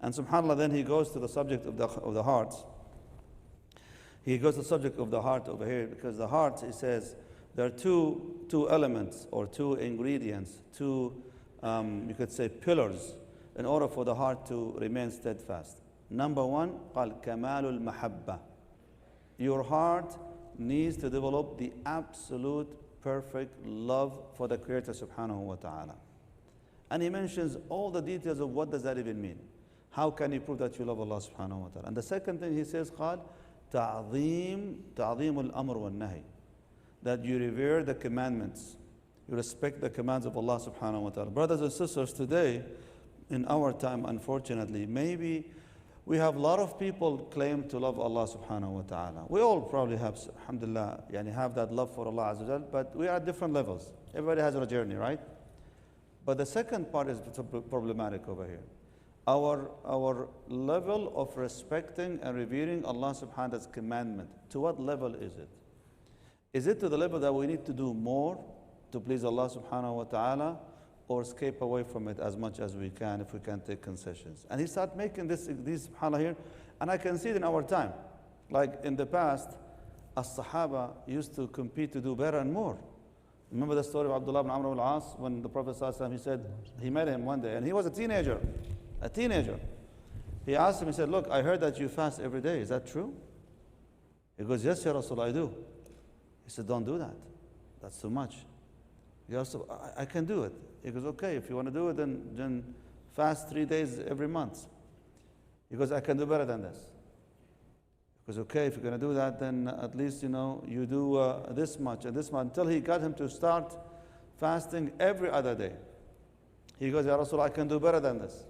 And subhanAllah, then he goes to the subject of the heart. He goes to the subject of the heart over here, because the heart, he says, there are two elements or two ingredients, you could say pillars, in order for the heart to remain steadfast. Number one, قال كمال المحبة. Your heart needs to develop the absolute perfect love for the Creator subhanahu wa ta'ala. And he mentions all the details of what does that even mean. How can you prove that you love Allah subhanahu wa ta'ala? And the second thing he says, قال تعظيم الأمر والنهي. That you revere the commandments. You respect the commands of Allah subhanahu wa ta'ala. Brothers and sisters, today, in our time, unfortunately, maybe we have a lot of people claim to love Allah subhanahu wa ta'ala. We all probably have, alhamdulillah, have that love for Allah azza wa jal, but we are at different levels. Everybody has a journey, right? But the second part is problematic over here. Our level of respecting and revering Allah subhanahu wa ta'ala's commandment, to what level is it? Is it to the level that we need to do more to please Allah subhanahu wa ta'ala, or escape away from it as much as we can if we can take concessions? And he started making these subhanAllah here, and I can see it in our time. Like in the past, as-Sahaba used to compete to do better and more. Remember the story of Abdullah ibn Amr al-As, when the Prophet ﷺ, he said, he met him one day, and he was a teenager. He asked him, he said, look, I heard that you fast every day. Is that true? He goes, yes, Ya Rasul, I do. He said, don't do that. That's too much. He also, I can do it. He goes, okay, if you want to do it, then fast 3 days every month. He goes, I can do better than this. He goes, okay, if you're going to do that, then at least, you do this much and this much, until he got him to start fasting every other day. He goes, Ya Rasul, I can do better than this.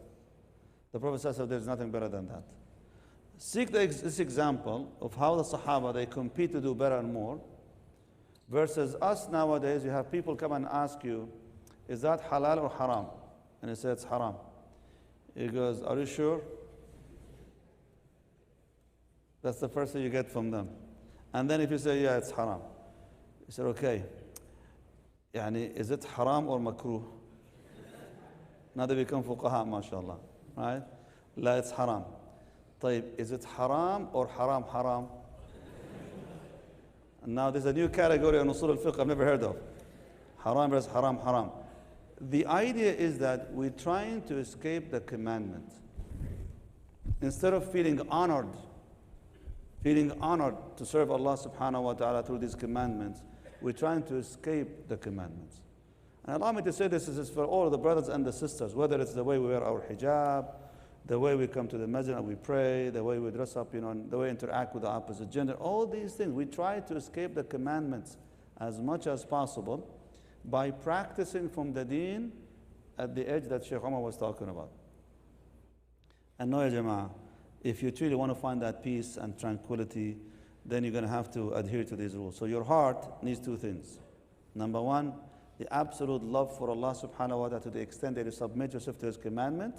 The Prophet says, there's nothing better than that. Seek this example of how the Sahaba, they compete to do better and more, versus us nowadays. You have people come and ask you, is that halal or haram? And you say, it's haram. He goes, are you sure? That's the first thing you get from them. And then if you say, yeah, it's haram. He said, okay, is it haram or makruh? Now they become fuqaha, mashallah. Right? La, it's haram. طيب, is it haram or haram? And now there's a new category in usul al-fiqh I've never heard of. Haram versus haram. The idea is that we're trying to escape the commandment. Instead of feeling honored to serve Allah subhanahu wa ta'ala through these commandments, we're trying to escape the commandments. And allow me to say this is for all the brothers and the sisters, whether it's the way we wear our hijab, the way we come to the masjid and we pray, the way we dress up, and the way we interact with the opposite gender, all these things, we try to escape the commandments as much as possible by practicing from the deen at the edge that Shaykh Omar was talking about. And no, ya Jama'ah, if you truly want to find that peace and tranquility, then you're going to have to adhere to these rules. So your heart needs two things. Number one, the absolute love for Allah subhanahu wa ta'ala to the extent that you submit yourself to His commandment.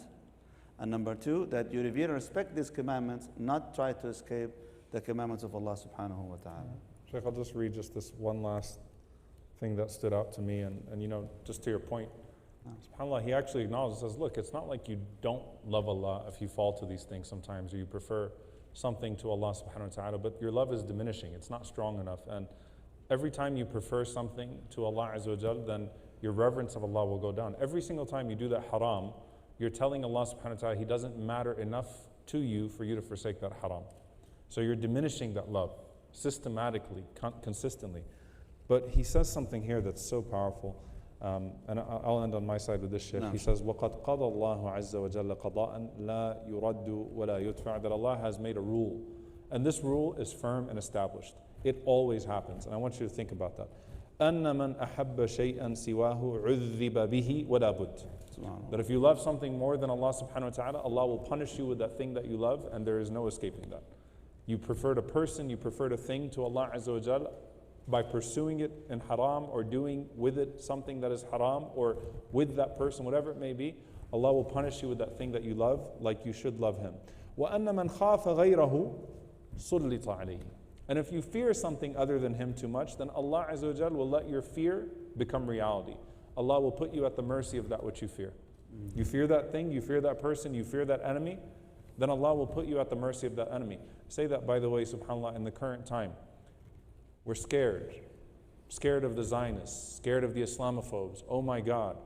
And number two, that you revere and respect these commandments, not try to escape the commandments of Allah subhanahu wa ta'ala. Shaykh, I'll just read just this one last thing that stood out to me, and just to your point, SubhanAllah, he actually acknowledges, says, look, it's not like you don't love Allah if you fall to these things sometimes, or you prefer something to Allah subhanahu wa ta'ala, but your love is diminishing, it's not strong enough. And every time you prefer something to Allah azza wa jal, then your reverence of Allah will go down. Every single time you do that haram, you're telling Allah subhanahu wa ta'ala He doesn't matter enough to you for you to forsake that haram. So you're diminishing that love systematically, consistently. But he says something here that's so powerful. And I'll end on my side with this, Shaykh. No. He says, وَقَدْ قَضَى اللَّهُ عَزَّ وَجَلَّ قَضَاءً لَا يُرَدُّ وَلَا يُدْفَعُ. That Allah has made a rule. And this rule is firm and established. It always happens. And I want you to think about that. أَنَّ مَنْ أَحَبَّ شَيْئًا سِوَاهُ عُذِّبَ بِهِ وَلَا بُدْ. That if you love something more than Allah subhanahu wa ta'ala, Allah will punish you with that thing that you love, and there is no escaping that. You preferred a person, you preferred a thing to Allah azza wa jal, by pursuing it in haram or doing with it something that is haram, or with that person, whatever it may be, Allah will punish you with that thing that you love, like you should love Him. وَأَنَّ مَنْ خَافَ غَيْرَهُ سُلِّطَ عَلَيْهِ. And if you fear something other than Him too much, then Allah azza wa jal will let your fear become reality. Allah will put you at the mercy of that which you fear. You fear that thing, you fear that person, you fear that enemy, then Allah will put you at the mercy of that enemy. Say that, by the way, subhanAllah, in the current time. We're scared. Scared of the Zionists, scared of the Islamophobes. Oh my God.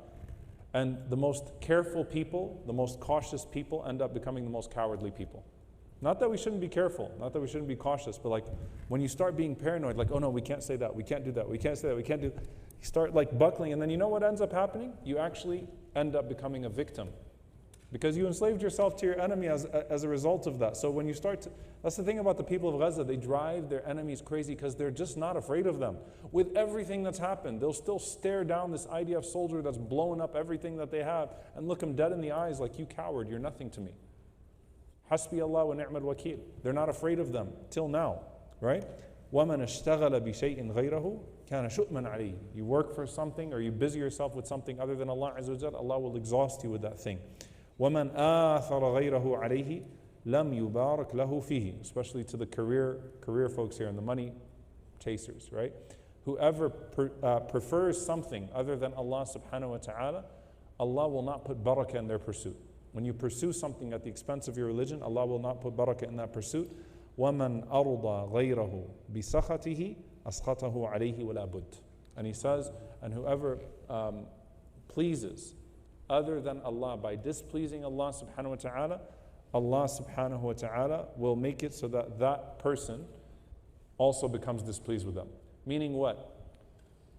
And the most careful people, the most cautious people end up becoming the most cowardly people. Not that we shouldn't be careful, not that we shouldn't be cautious, but like when you start being paranoid, like, oh no, we can't say that, we can't do that, we can't say that, we can't do, you start like buckling, and then you know what ends up happening? You actually end up becoming a victim. Because you enslaved yourself to your enemy as a result of that. So when you start to, that's the thing about the people of Gaza, they drive their enemies crazy because they're just not afraid of them. With everything that's happened, they'll still stare down this IDF soldier that's blowing up everything that they have and look him dead in the eyes like, you coward, you're nothing to me. Hasbi Allah wa ni'mal wakil. They're not afraid of them till now, right? وَمَنْ اشْتَغَلَ بِشَيْءٍ غَيْرَهُ كَانَ شُؤْمًا عَلَيْهِ. You work for something or you busy yourself with something other than Allah Azza wa Jal, Allah will exhaust you with that thing. وَمَنْ آثَرَ غَيْرَهُ عَلَيْهِ لَمْ يُبَارَكْ لَهُ فِيهِ. Especially to the career folks here and the money chasers, right? Whoever prefers something other than Allah subhanahu wa ta'ala, Allah will not put barakah in their pursuit. When you pursue something at the expense of your religion, Allah will not put barakah in that pursuit. وَمَنْ أَرْضَى غَيْرَهُ بِسَخَطِهِ أَسْخَطَهُ عَلَيْهِ وَلَا بُدْ. And he says, and whoever pleases other than Allah by displeasing Allah subhanahu wa ta'ala, Allah subhanahu wa ta'ala will make it so that that person also becomes displeased with them. Meaning what?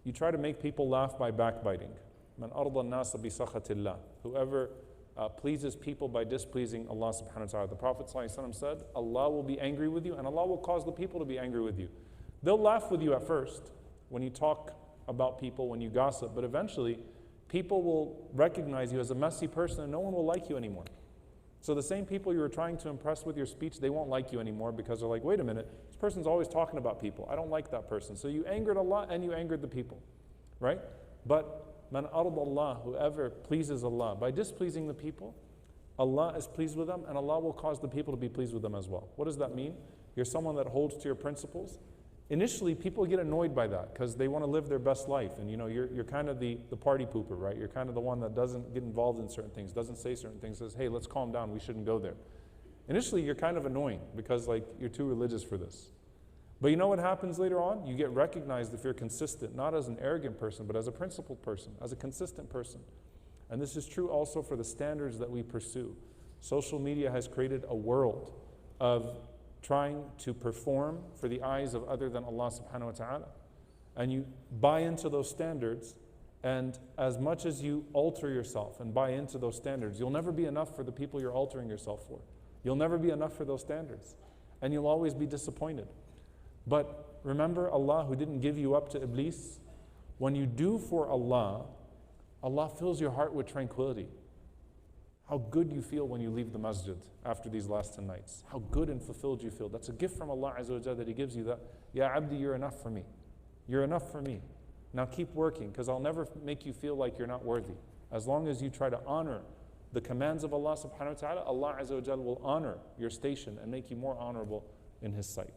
You try to make people laugh by backbiting. مَنْ أَرْضَى النَّاسَ بِسَخَطِ اللَّهِ. Whoever pleases people by displeasing Allah subhanahu wa ta'ala. The Prophet ﷺ said, Allah will be angry with you and Allah will cause the people to be angry with you. They'll laugh with you at first when you talk about people, when you gossip, but eventually people will recognize you as a messy person and no one will like you anymore. So the same people you were trying to impress with your speech, they won't like you anymore because they're like, wait a minute, this person's always talking about people. I don't like that person. So you angered Allah and you angered the people, right? But man arda Allah, whoever pleases Allah by displeasing the people, Allah is pleased with them and Allah will cause the people to be pleased with them as well. What does that mean? You're someone that holds to your principles. Initially, people get annoyed by that because they want to live their best life. And you know, you're kind of the party pooper, right? You're kind of the one that doesn't get involved in certain things, doesn't say certain things, says, hey, let's calm down, we shouldn't go there. Initially, you're kind of annoying because like you're too religious for this. But you know what happens later on? You get recognized if you're consistent, not as an arrogant person, but as a principled person, as a consistent person. And this is true also for the standards that we pursue. Social media has created a world of trying to perform for the eyes of other than Allah subhanahu wa ta'ala. And you buy into those standards, and as much as you alter yourself and buy into those standards, you'll never be enough for the people you're altering yourself for. You'll never be enough for those standards. And you'll always be disappointed. But remember Allah who didn't give you up to Iblis? When you do for Allah, Allah fills your heart with tranquility. How good you feel when you leave the masjid after these last 10 nights. How good and fulfilled you feel. That's a gift from Allah Azza wa Jalla that He gives you, that, Ya Abdi, you're enough for me. You're enough for me. Now keep working, because I'll never make you feel like you're not worthy. As long as you try to honor the commands of Allah subhanahu wa ta'ala, Allah Azza wa Jalla will honor your station and make you more honorable in His sight.